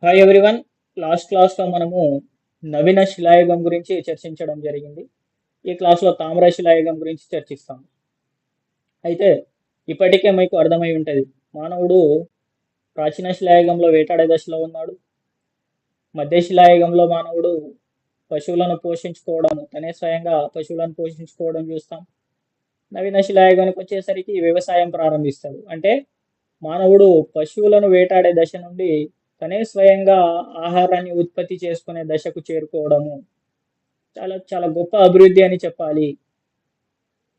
Hi everyone. Last క్లాస్లో మనము నవీన శిలాయుగం గురించి చర్చించడం జరిగింది. ఈ క్లాస్లో తామ్ర శిలాయుగం గురించి చర్చిస్తాం. అయితే ఇప్పటికే మీకు అర్థమై ఉంటుంది, మానవుడు ప్రాచీన శిలాయుగంలో వేటాడే దశలో ఉన్నాడు. మధ్య శిలాయుగంలో మానవుడు పశువులను పోషించుకోవడం, తనే స్వయంగా పశువులను పోషించుకోవడం చూస్తాం. నవీన శిలాయుగానికి వచ్చేసరికి వ్యవసాయం ప్రారంభిస్తాడు. అంటే మానవుడు పశువులను వేటాడే దశ నుండి తనే స్వయంగా ఆహారాన్ని ఉత్పత్తి చేసుకునే దశకు చేరుకోవడము చాలా చాలా గొప్ప అభివృద్ధి అని చెప్పాలి.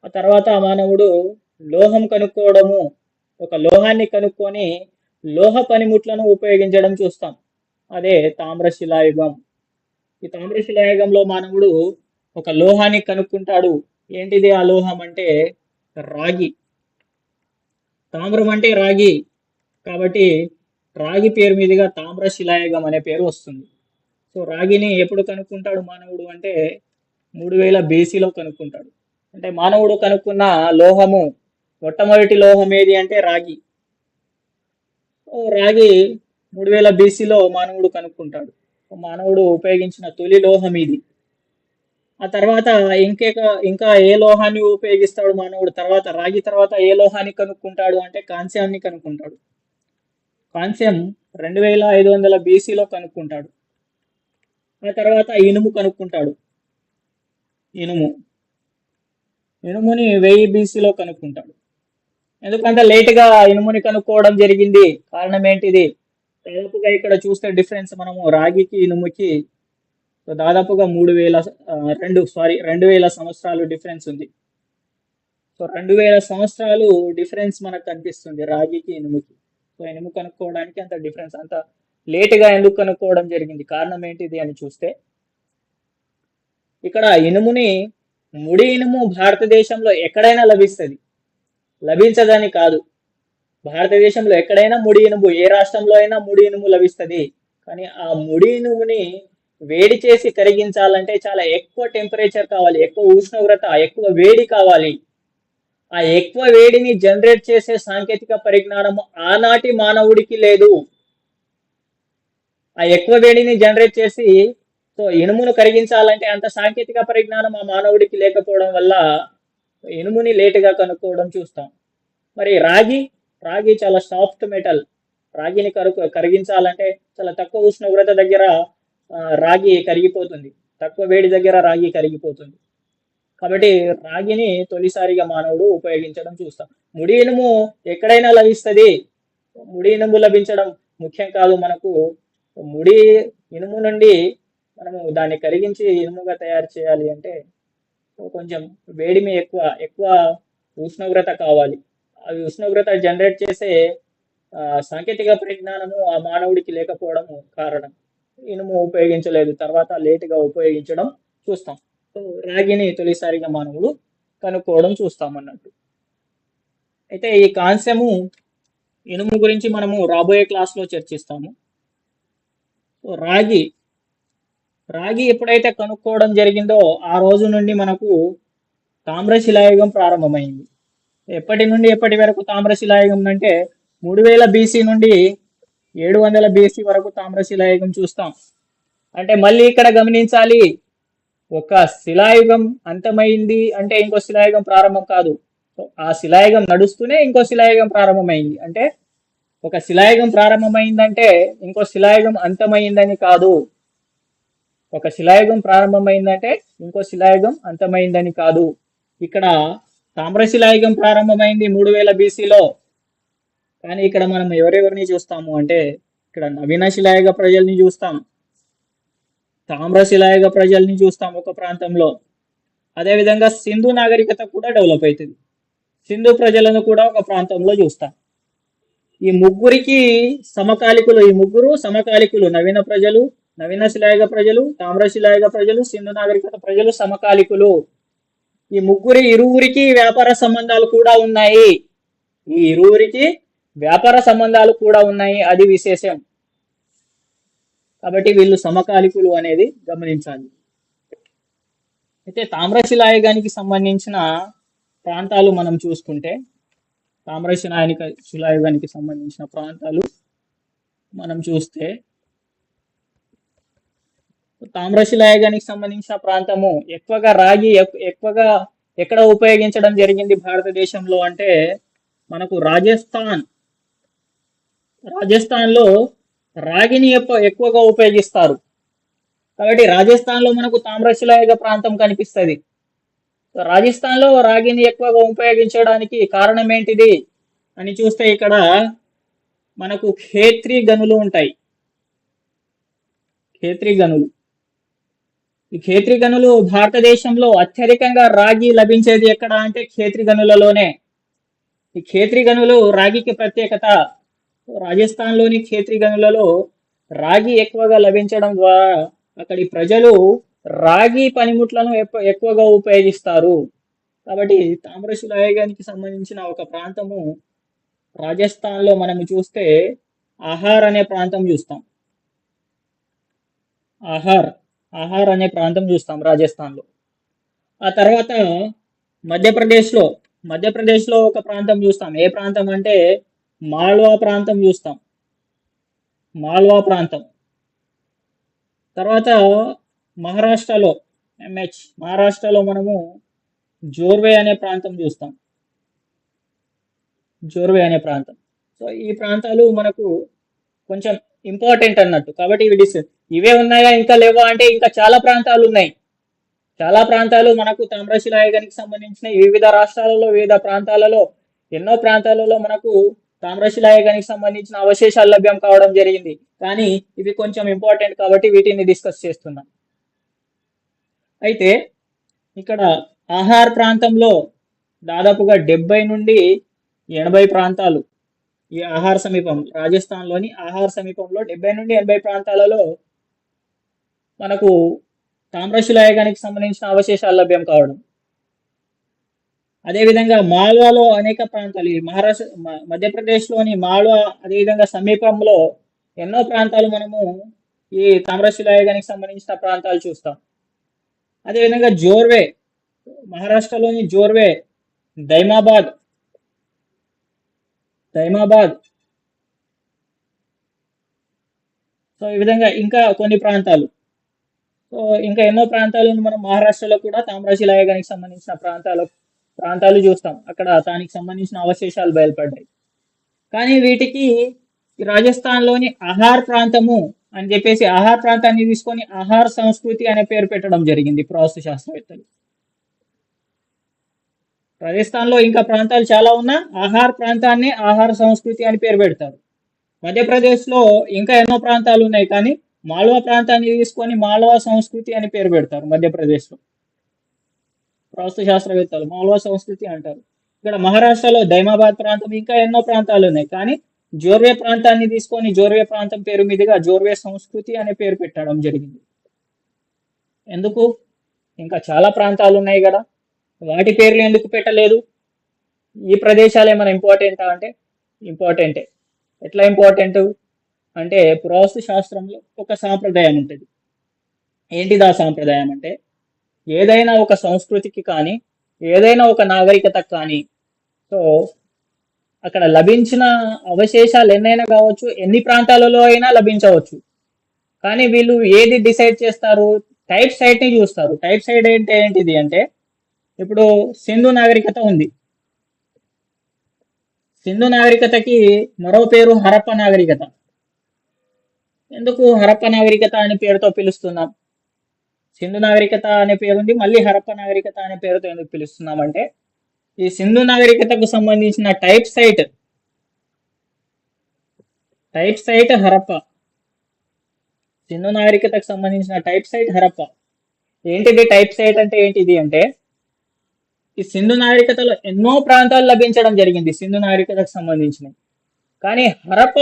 ఆ తర్వాత మానవుడు లోహం కనుక్కోవడము, ఒక లోహాన్ని కనుక్కొని లోహ పనిముట్లను ఉపయోగించడం చూస్తాం. అదే తామ్రశిలాయుగం. ఈ తామ్రశిలాయుగంలో మానవుడు ఒక లోహాన్ని కనుక్కుంటాడు. ఏంటిది ఆ లోహం అంటే రాగి. తామ్రం అంటే రాగి, కాబట్టి రాగి పేరు మీదుగా తామ్రశిలాయుగం అనే పేరు వస్తుంది. సో రాగిని ఎప్పుడు కనుక్కుంటాడు మానవుడు అంటే 3000 బీసీలో కనుక్కుంటాడు. అంటే మానవుడు కనుక్కున్న లోహము, మొట్టమొదటి లోహం ఏది అంటే రాగి. రాగి 3000 బీసీలో మానవుడు కనుక్కుంటాడు. మానవుడు ఉపయోగించిన తొలి లోహం ఇది. ఆ తర్వాత ఇంకా ఏ లోహాన్ని ఉపయోగిస్తాడు మానవుడు? తర్వాత రాగి తర్వాత ఏ లోహాన్ని కనుక్కుంటాడు అంటే కాంస్యాన్ని కనుక్కుంటాడు. కాంస్యం 2500 బీసీలో కనుక్కుంటాడు. ఆ తర్వాత ఇనుము కనుక్కుంటాడు. ఇనుముని 1000 బీసీలో కనుక్కుంటాడు. ఎందుకంటే లేటుగా ఇనుముని కనుక్కోవడం జరిగింది. కారణం ఏంటిది? దాదాపుగా ఇక్కడ చూస్తే డిఫరెన్స్ మనము రాగికి ఇనుముకి దాదాపుగా 2000 సంవత్సరాలు డిఫరెన్స్ ఉంది. సో 2000 సంవత్సరాలు డిఫరెన్స్ మనకు కనిపిస్తుంది రాగికి ఇనుముకి. సో ఇనుము కనుక్కోవడానికి అంత డిఫరెన్స్, అంత లేటుగా ఎందుకు కనుక్కోవడం జరిగింది, కారణం ఏంటిది అని చూస్తే, ఇక్కడ ఇనుముని, ముడి ఇనుము భారతదేశంలో ఎక్కడైనా లభిస్తుంది, లభించదని కాదు. భారతదేశంలో ఎక్కడైనా ముడి ఇనుము, ఏ రాష్ట్రంలో అయినా ముడి ఇనుము లభిస్తుంది. కానీ ఆ ముడి ఇనుముని వేడి చేసి కరిగించాలంటే చాలా ఎక్కువ టెంపరేచర్ కావాలి, ఎక్కువ ఉష్ణోగ్రత, ఎక్కువ వేడి కావాలి. ఆ ఎక్కువ వేడిని జనరేట్ చేసే సాంకేతిక పరిజ్ఞానం ఆనాటి మానవుడికి లేదు. ఆ ఎక్కువ వేడిని జనరేట్ చేసి సో ఇనుమును కరిగించాలంటే అంత సాంకేతిక పరిజ్ఞానం ఆ మానవుడికి లేకపోవడం వల్ల ఇనుముని లేటుగా కనుక్కోవడం చూస్తాం. మరి రాగి చాలా సాఫ్ట్ మెటల్. రాగిని కరిగించాలంటే చాలా తక్కువ ఉష్ణోగ్రత దగ్గర రాగి కరిగిపోతుంది, తక్కువ వేడి దగ్గర రాగి కరిగిపోతుంది. కాబట్టి రాగిని తొలిసారిగా మానవుడు ఉపయోగించడం చూస్తాం. ముడి ఇనుము ఎక్కడైనా లభిస్తుంది. ముడి ఇనుము లభించడం ముఖ్యం కాదు మనకు. ముడి ఇనుము నుండి మనము దాన్ని కరిగించి ఇనుముగా తయారు చేయాలి అంటే కొంచెం వేడిమి ఎక్కువ ఉష్ణోగ్రత కావాలి. అవి ఉష్ణోగ్రత జనరేట్ చేసే సాంకేతిక పరిజ్ఞానము ఆ మానవుడికి లేకపోవడం కారణం ఇనుము ఉపయోగించలేదు, తర్వాత లేటుగా ఉపయోగించడం చూస్తాం. సో రాగిని తొలిసారిగా మానవుడు కనుక్కోవడం చూస్తాం అన్నట్టు. అయితే ఈ కాంస్యము, ఇనుము గురించి మనము రాబోయే క్లాస్లో చర్చిస్తాము. సో రాగి ఎప్పుడైతే కనుక్కోవడం జరిగిందో ఆ రోజు నుండి మనకు తామ్రశిలాయుగం ప్రారంభమైంది. ఎప్పటి నుండి ఎప్పటి వరకు తామ్రశిలాయుగం అంటే 3000 బీసీ నుండి 700 బీసీ వరకు తామ్రశిలాయుగం చూస్తాం. అంటే మళ్ళీ ఇక్కడ గమనించాలి, ఒక శిలాయుగం అంతమైంది అంటే ఇంకో శిలాయుగం ప్రారంభం కాదు. ఆ శిలాయుగం నడుస్తూనే ఇంకో శిలాయుగం ప్రారంభమైంది. అంటే ఒక శిలాయుగం ప్రారంభమైందంటే ఇంకో శిలాయుగం అంతమైందని కాదు. ఒక శిలాయుగం ప్రారంభమైందంటే ఇంకో శిలాయుగం అంతమైందని కాదు. ఇక్కడ తామ్రశిలాయుగం ప్రారంభమైంది 3000 బీసీలో. కానీ ఇక్కడ మనం ఎవరెవరిని చూస్తాము అంటే ఇక్కడ నవీన శిలాయుగ ప్రజల్ని చూస్తాం, తామ్రశిలాయుగ ప్రజల్ని చూస్తాం ఒక ప్రాంతంలో. అదేవిధంగా సింధు నాగరికత కూడా డెవలప్ అవుతుంది, సింధు ప్రజలను కూడా ఒక ప్రాంతంలో చూస్తాం. ఈ ముగ్గురు సమకాలికులు. నవీన ప్రజలు, నవీన శిలాయుగ ప్రజలు, తామ్రశిలాయుగ ప్రజలు, సింధు నాగరికత ప్రజలు సమకాలికులు. ఈ ఇరువురికి వ్యాపార సంబంధాలు కూడా ఉన్నాయి. అది విశేషం. కాబట్టి వీళ్ళు సమకాలికులు అనేది గమనించాలి. అయితే తామ్రశిలాయుగానికి సంబంధించిన ప్రాంతాలు మనం చూసుకుంటే, తామ్రశిలాయుగానికి సంబంధించిన ప్రాంతాలు మనం చూస్తే తామ్రశిలాయుగానికి సంబంధించిన ప్రాంతము ఎక్కువగా రాగి ఎక్కువగా ఎక్కడ ఉపయోగించడం జరిగింది భారతదేశంలో అంటే మనకు రాజస్థాన్లో రాగిని ఎక్కువగా ఉపయోగిస్తారు. కాబట్టి రాజస్థాన్లో మనకు తామ్రశిలాయుగ ప్రాంతం కనిపిస్తుంది. రాజస్థాన్లో రాగిని ఎక్కువగా ఉపయోగించడానికి కారణం ఏంటిది అని చూస్తే ఇక్కడ మనకు ఖేత్రి గనులు ఉంటాయి. ఖేత్రి గనులు, ఈ ఖేత్రి గనులు భారతదేశంలో అత్యధికంగా రాగి లభించేది ఎక్కడ అంటే ఖేత్రి గనులలోనే. ఈ ఖేత్రి గనులు రాగికి ప్రత్యేకత. రాజస్థాన్లోని ఖేత్రి గనులలో రాగి ఎక్కువగా లభించడం ద్వారా అక్కడి ప్రజలు రాగి పనిముట్లను ఎక్కువగా ఉపయోగిస్తారు. కాబట్టి తామ్రశిలాయుగానికి సంబంధించిన ఒక ప్రాంతము రాజస్థాన్లో మనము చూస్తే ఆహార్ అనే ప్రాంతం చూస్తాం. ఆహార్ అనే ప్రాంతం చూస్తాం రాజస్థాన్లో. ఆ తర్వాత మధ్యప్రదేశ్లో ఒక ప్రాంతం చూస్తాం. ఏ ప్రాంతం అంటే మాల్వా ప్రాంతం చూస్తాం. మాల్వా ప్రాంతం. తర్వాత మహారాష్ట్రలో మనము జోర్వే అనే ప్రాంతం చూస్తాం. సో ఈ ప్రాంతాలు మనకు కొంచెం ఇంపార్టెంట్ అన్నట్టు. కాబట్టి ఇవే ఉన్నాయా ఇంకా లేవా అంటే ఇంకా చాలా ప్రాంతాలు ఉన్నాయి. చాలా ప్రాంతాలు మనకు తామ్రశిలాయుగానికి సంబంధించిన వివిధ రాష్ట్రాలలో వివిధ ప్రాంతాలలో ఎన్నో ప్రాంతాలలో మనకు తామ్రశిలాయుగానికి సంబంధించిన అవశేషాలు లభ్యం కావడం జరిగింది. కానీ ఇవి కొంచెం ఇంపార్టెంట్ కాబట్టి వీటిని డిస్కస్ చేస్తున్నాం. అయితే ఇక్కడ ఆహార్ ప్రాంతంలో దాదాపుగా 70 నుండి 80 ప్రాంతాలు ఈ ఆహార్ సమీపం, రాజస్థాన్లోని ఆహార్ సమీపంలో 70 నుండి 80 ప్రాంతాలలో మనకు తామ్రశిలాయుగానికి సంబంధించిన అవశేషాలు లభ్యం కావడం. అదేవిధంగా మాల్వాలో అనేక ప్రాంతాలు, ఈ మధ్యప్రదేశ్లోని మాల్వా అదేవిధంగా సమీపంలో ఎన్నో ప్రాంతాలు మనము ఈ తామ్రశిలాయుగానికి సంబంధించిన ప్రాంతాలు చూస్తాం. అదేవిధంగా జోర్వే, మహారాష్ట్రలోని జోర్వే, దైమాబాద్, సో ఈ విధంగా ఇంకా కొన్ని ప్రాంతాలు, సో ఇంకా ఎన్నో ప్రాంతాలను మనం మహారాష్ట్రలో కూడా తామ్రశిలాయుగానికి సంబంధించిన ప్రాంతాలు చూస్తాం. అక్కడ దానికి సంబంధించిన అవశేషాలు బయలుపడ్డాయి. కానీ వీటికి రాజస్థాన్లోని ఆహార్ ప్రాంతము అని చెప్పేసి ఆహార్ ప్రాంతాన్ని తీసుకొని ఆహార్ సంస్కృతి అనే పేరు పెట్టడం జరిగింది పురావస్తు శాస్త్రవేత్తలు. రాజస్థాన్లో ఇంకా ప్రాంతాలు చాలా ఉన్నా ఆహార్ ప్రాంతాన్ని ఆహార సంస్కృతి అని పేరు పెడతారు. మధ్యప్రదేశ్లో ఇంకా ఎన్నో ప్రాంతాలు ఉన్నాయి కానీ మాల్వా ప్రాంతాన్ని తీసుకొని మాల్వా సంస్కృతి అని పేరు పెడతారు. మధ్యప్రదేశ్లో పురావస్తు శాస్త్రవేత్తలు మాల్వా సంస్కృతి అంటారు. ఇక్కడ మహారాష్ట్రలో దైమాబాద్ ప్రాంతం, ఇంకా ఎన్నో ప్రాంతాలు ఉన్నాయి కానీ జోర్వే ప్రాంతాన్ని తీసుకొని జోర్వే ప్రాంతం పేరు మీదుగా జోర్వే సంస్కృతి అనే పేరు పెట్టడం జరిగింది. ఎందుకు? ఇంకా చాలా ప్రాంతాలు ఉన్నాయి కదా, వాటి పేర్లు ఎందుకు పెట్టలేదు? ఈ ప్రదేశాలు ఏమైనా ఇంపార్టెంటా అంటే ఇంపార్టెంటే. ఎట్లా ఇంపార్టెంట్ అంటే పురావస్తు శాస్త్రంలో ఒక సాంప్రదాయం ఉంటుంది. ఏంటిది ఆ సాంప్రదాయం అంటే ఏదైనా ఒక సంస్కృతికి కానీ ఏదైనా ఒక నాగరికతకు కానీ సో అక్కడ లభించిన అవశేషాలు ఎన్నైనా కావచ్చు, ఎన్ని ప్రాంతాలలో అయినా లభించవచ్చు. కానీ వీళ్ళు ఏది డిసైడ్ చేస్తారు? టైప్ సైట్ని చూస్తారు. టైప్ సైట్ ఏంటిది అంటే ఇప్పుడు సింధు నాగరికత ఉంది. సింధు నాగరికతకి మరో పేరు హరప్ప నాగరికత. ఎందుకు హరప్ప నాగరికత అనే పేరుతో పిలుస్తున్నాం? సింధు నాగరికత అనే పేరుంది, మళ్ళీ హరప్ప నాగరికత అనే పేరుతో ఎందుకు పిలుస్తున్నాం అంటే ఈ సింధు నాగరికతకు సంబంధించిన టైప్ సైట్ హరప్ప. సింధు నాగరికతకు సంబంధించిన టైప్ సైట్ హరప్ప. ఏంటిది టైప్ సైట్ అంటే ఏంటిది అంటే ఈ సింధు నాగరికతలో ఎన్నో ప్రాంతాలు లభించడం జరిగింది సింధు నాగరికతకు సంబంధించినవి. కానీ హరప్ప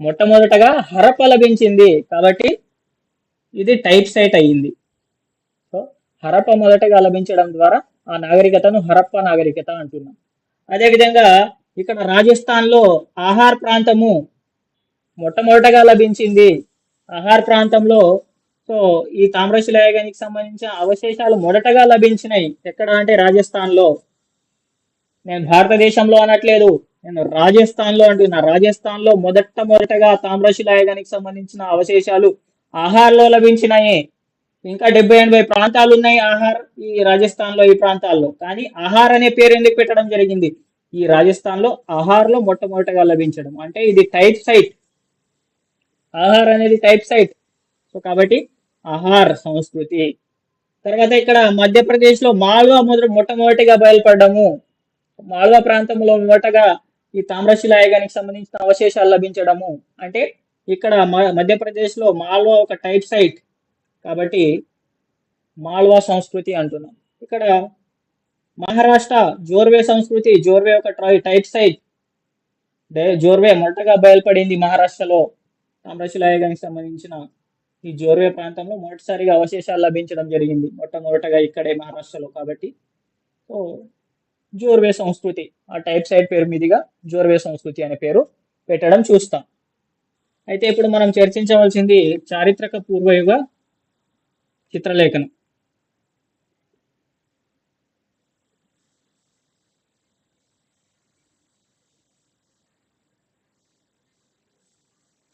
మొట్టమొదటగా హరప్ప లభించింది కాబట్టి ఇది టైప్ సైట్ అయ్యింది. సో హరప్ప మొదటగా లభించడం ద్వారా ఆ నాగరికతను హరప్ప నాగరికత అంటున్నాం. అదేవిధంగా ఇక్కడ రాజస్థాన్లో ఆహార్ ప్రాంతము మొట్టమొదటగా లభించింది. ఆహార్ ప్రాంతంలో సో ఈ తామ్రశిలాయుగానికి సంబంధించిన అవశేషాలు మొదటగా లభించినాయి. ఎక్కడ అంటే రాజస్థాన్లో. నేను భారతదేశంలో అనట్లేదు, నేను రాజస్థాన్ లో అంటున్నా. రాజస్థాన్ లో మొదటగా తామ్రశిలాయుగానికి సంబంధించిన అవశేషాలు ఆహార్లో లభించినాయి. ఇంకా 70-80 ప్రాంతాలు ఉన్నాయి ఆహార్ ఈ రాజస్థాన్ లో, ఈ ప్రాంతాల్లో. కానీ ఆహార్ అనే పేరు ఎందుకు పెట్టడం జరిగింది? ఈ రాజస్థాన్ లో ఆహార్ లో మొట్టమొదటగా లభించడం అంటే ఇది టైప్ సైట్. ఆహార్ అనేది టైప్ సైట్. సో కాబట్టి ఆహార్ సంస్కృతి. తర్వాత ఇక్కడ మధ్యప్రదేశ్ లో మాల్వా మొట్టమొదటిగా బయలుపడము. మాల్వా ప్రాంతంలో మొదటగా ఈ తామ్రశిలాయుగానికి సంబంధించిన అవశేషాలు లభించడము. అంటే ఇక్కడ మధ్యప్రదేశ్ లో మాల్వా ఒక టైప్ సైట్ కాబట్టి మాల్వా సంస్కృతి అంటున్నాం. ఇక్కడ మహారాష్ట్ర జోర్వే సంస్కృతి, జోర్వే ఒక టైప్ సైట్. జోర్వే మొదటగా బయలుపడింది మహారాష్ట్రలో. తామ్రశిలాయుగానికి సంబంధించిన ఈ జోర్వే ప్రాంతంలో మొదటిసారిగా అవశేషాలు లభించడం జరిగింది మొట్టమొదటగా ఇక్కడే మహారాష్ట్రలో. కాబట్టి సో జోర్వే సంస్కృతి ఆ టైప్ సైట్ పేరు మీదుగా జోర్వే సంస్కృతి అనే పేరు పెట్టడం చూస్తాం. అయితే ఇప్పుడు మనం చర్చించవలసింది చారిత్రక పూర్వయుగ చిత్రలేఖనం.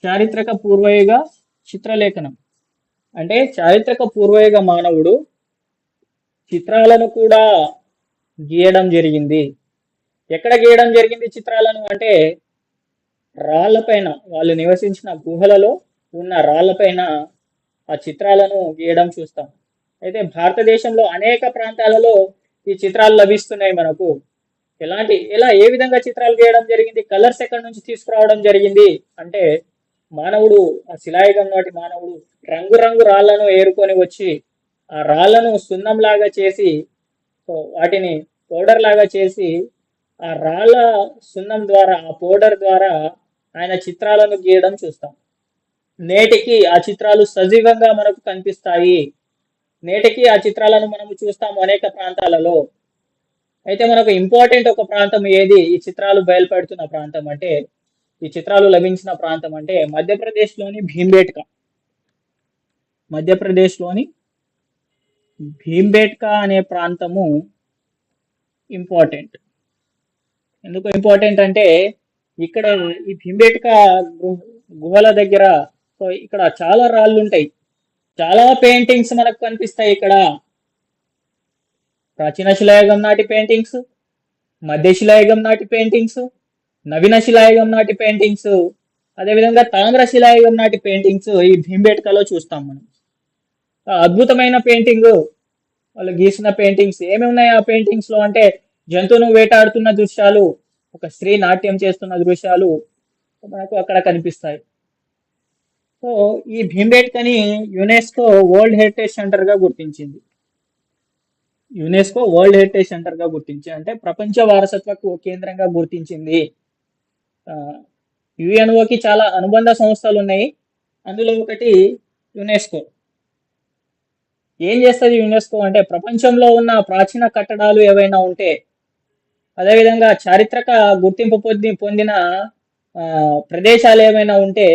చారిత్రక పూర్వయుగ చిత్రలేఖనం అంటే చారిత్రక పూర్వయుగ మానవుడు చిత్రాలను కూడా గీయడం జరిగింది. ఎక్కడ గీయడం జరిగింది చిత్రాలను అంటే రాళ్లపైన, వాళ్ళు నివసించిన గుహలలో ఉన్న రాళ్లపైన ఆ చిత్రాలను గీయడం చూస్తాం. అయితే భారతదేశంలో అనేక ప్రాంతాలలో ఈ చిత్రాలు లభిస్తున్నాయి మనకు. ఎలా ఏ విధంగా చిత్రాలు గీయడం జరిగింది, కలర్స్ ఎక్కడి నుంచి తీసుకురావడం జరిగింది అంటే మానవుడు, ఆ శిలాయుగం నాటి మానవుడు రంగురంగు రాళ్లను ఏరుకొని వచ్చి ఆ రాళ్లను సున్నం లాగా చేసి వాటిని పౌడర్ లాగా చేసి ఆ రాళ్ల సున్నం ద్వారా, ఆ పౌడర్ ద్వారా ఆయన చిత్రాలను గీయడం చూస్తాం. నేటికి ఆ చిత్రాలు సజీవంగా మనకు కనిపిస్తాయి. నేటికి ఆ చిత్రాలను మనము చూస్తాము అనేక ప్రాంతాలలో. అయితే మనకు ఇంపార్టెంట్ ఒక ప్రాంతం ఏది ఈ చిత్రాలు బయలుపడుతున్న ప్రాంతం అంటే, ఈ చిత్రాలు లభించిన ప్రాంతం అంటే మధ్యప్రదేశ్లోని భీంబేట్కా. మధ్యప్రదేశ్లోని భీంబేట్కా అనే ప్రాంతము ఇంపార్టెంట్. ఎందుకు ఇంపార్టెంట్ అంటే ఇక్కడ ఈ భీంబేట్కా గుహల దగ్గర సో ఇక్కడ చాలా రాళ్ళు ఉంటాయి, చాలా పెయింటింగ్స్ మనకు కనిపిస్తాయి. ఇక్కడ ప్రాచీన శిలాయుగం నాటి పెయింటింగ్స్, మధ్య శిలాయుగం నాటి పెయింటింగ్స్, నవీన శిలాయుగం నాటి పెయింటింగ్స్, అదేవిధంగా తామ్ర శిలాయుగం నాటి పెయింటింగ్స్ ఈ భీంబేట్కాలో చూస్తాం మనం. అద్భుతమైన పెయింటింగ్, వాళ్ళు గీసిన పెయింటింగ్స్ ఏమి ఉన్నాయి ఆ పెయింటింగ్స్ లో అంటే జంతువును వేటాడుతున్న దృశ్యాలు, ఒక స్త్రీ నాట్యం చేస్తున్న దృశ్యాలు మనకు అక్కడ కనిపిస్తాయి. సో ఈ భీంబేట్కాని యునెస్కో వరల్డ్ హెరిటేజ్ సెంటర్ గా గుర్తించింది. యునెస్కో వరల్డ్ హెరిటేజ్ సెంటర్ గా గుర్తించింది అంటే ప్రపంచ వారసత్వ కేంద్రంగా గుర్తించింది. యుఎన్ఓకి చాలా అనుబంధ సంస్థలు ఉన్నాయి, అందులో ఒకటి యునెస్కో. ఏం చేస్తుంది యునెస్కో అంటే ప్రపంచంలో ఉన్న ప్రాచీన కట్టడాలు ఏవైనా ఉంటే, అదేవిధంగా చారిత్రక గుర్తింపు పొందిన ప్రదేశాలు ఏమైనా ఉంటే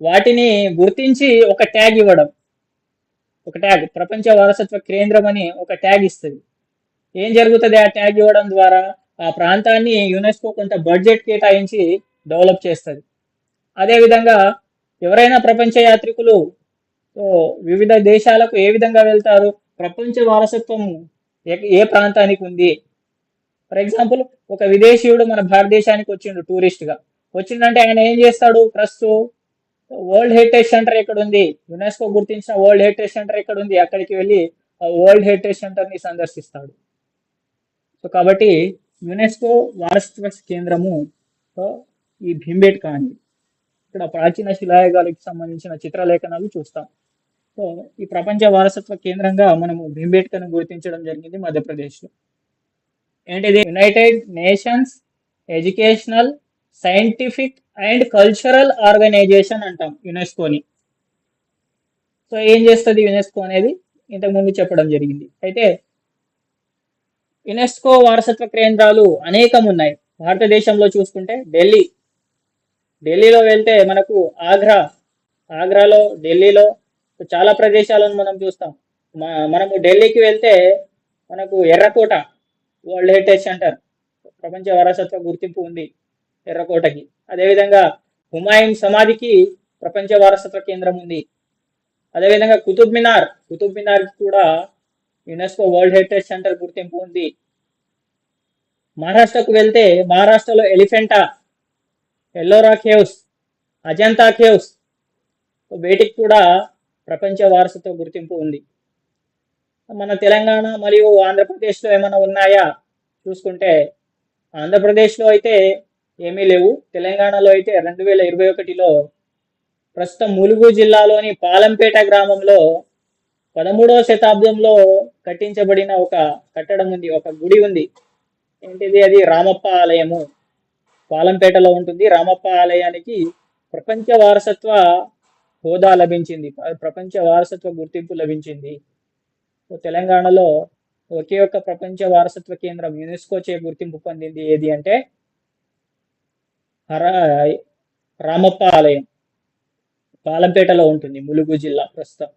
వాటిని గుర్తించి ఒక ట్యాగ్ ఇవ్వడం. ఒక ట్యాగ్, ప్రపంచ వారసత్వ కేంద్రం అని ఒక ట్యాగ్ ఇస్తుంది. ఏం జరుగుతుంది ఆ ట్యాగ్ ఇవ్వడం ద్వారా? ఆ ప్రాంతాన్ని యునెస్కో కొంత బడ్జెట్ కేటాయించి డెవలప్ చేస్తుంది. అదేవిధంగా ఎవరైనా ప్రపంచ యాత్రికులు వివిధ దేశాలకు ఏ విధంగా వెళ్తారు, ప్రపంచ వారసత్వం ఏ ప్రాంతానికి ఉంది. ఫర్ ఎగ్జాంపుల్ ఒక విదేశీయుడు మన భారతదేశానికి వచ్చిండు, టూరిస్ట్గా వచ్చిందంటే ఆయన ఏం చేస్తాడు? ఫస్ట్ వరల్డ్ హెరిటేజ్ సెంటర్ ఎక్కడ ఉంది, యునెస్కో గుర్తించిన వరల్డ్ హెరిటేజ్ సెంటర్ ఎక్కడ ఉంది, అక్కడికి వెళ్ళి ఆ వరల్డ్ హెరిటేజ్ సెంటర్ ని సందర్శిస్తాడు. సో కాబట్టి యునెస్కో వారసత్వ కేంద్రము ఈ భీంబేట్కా అని. ఇక్కడ ప్రాచీన శిలాయుగాలకు సంబంధించిన చిత్రలేఖనాలు చూస్తాం. సో ఈ ప్రపంచ వారసత్వ కేంద్రంగా మనము భీంబేట్కాను గుర్తించడం జరిగింది మధ్యప్రదేశ్లో. ఏంటిది? United nations educational, scientific and cultural organization అంటాం యునెస్కోని. సో ఏం చేస్తుంది యునెస్కో అనేది ఇంతకుముందు చెప్పడం జరిగింది. అయితే యునెస్కో వారసత్వ కేంద్రాలు అనేకం ఉన్నాయి. భారతదేశంలో చూసుకుంటే ఢిల్లీలో వెళ్తే మనకు ఆగ్రాలో, ఢిల్లీలో చాలా ప్రదేశాలను మనం చూస్తాం. మనము ఢిల్లీకి వెళ్తే మనకు ఎర్రకోట వరల్డ్ హెరిటేజ్ సెంటర్, ప్రపంచ వారసత్వ గుర్తింపు ఉంది. ఎర్రకోటకి. అదేవిధంగా హుమాయూన్ సమాధికి ప్రపంచ వారసత్వ కేంద్రం ఉంది. అదేవిధంగా కుతుబ్ మినార్ కూడా యునెస్కో వరల్డ్ హెరిటేజ్ సెంటర్ గుర్తింపు ఉంది. మహారాష్ట్రకు వెళ్తే మహారాష్ట్రలో ఎలిఫెంటా, ఎల్లోరా కేవ్స్, అజంతా కేవ్స్ వీటికి కూడా ప్రపంచ వారసత్వ గుర్తింపు ఉంది. మన తెలంగాణ మరియు ఆంధ్రప్రదేశ్లో ఏమైనా ఉన్నాయా చూసుకుంటే, ఆంధ్రప్రదేశ్లో అయితే ఏమీ లేవు. తెలంగాణలో అయితే 2021లో ప్రస్తుతం ములుగు జిల్లాలోని పాలంపేట గ్రామంలో 13వ శతాబ్దంలో కట్టించబడిన ఒక కట్టడం ఉంది, ఒక గుడి ఉంది. ఏంటిది? అది రామప్ప ఆలయము. పాలంపేటలో ఉంటుంది. రామప్ప ఆలయానికి ప్రపంచ వారసత్వ హోదా లభించింది, ప్రపంచ వారసత్వ గుర్తింపు లభించింది. తెలంగాణలో ఒకే ఒక్క ప్రపంచ వారసత్వ కేంద్రం యునెస్కో చే గుర్తింపు పొందింది. ఏది అంటే రామప్ప ఆలయం, పాలంపేటలో ఉంటుంది, ములుగు జిల్లా ప్రస్తుతం.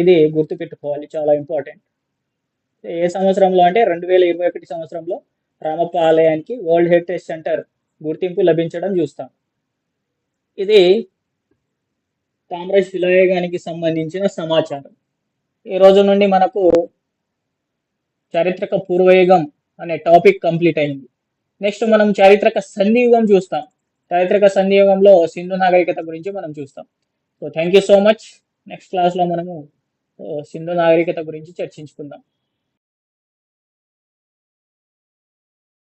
ఇది గుర్తుపెట్టుకోవాలి, చాలా ఇంపార్టెంట్. ఏ సంవత్సరంలో అంటే 2021 సంవత్సరంలో రామప్ప ఆలయానికి వరల్డ్ హెరిటేజ్ సెంటర్ గుర్తింపు లభించడం చూస్తాం. ఇది తామ్ర శిలాయుగానికి సంబంధించిన సమాచారం. ఈ రోజు నుండి మనకు చారిత్రక పూర్వయుగం అనే టాపిక్ కంప్లీట్ అయింది. నెక్స్ట్ మనం చారిత్రక సంధియుగం చూస్తాం. చారిత్రక సంధియుగంలో సింధు నాగరికత గురించి మనం చూస్తాం. So thank you so much. Next క్లాస్లో మనము సింధు నాగరికత గురించి చర్చించుకుందాం.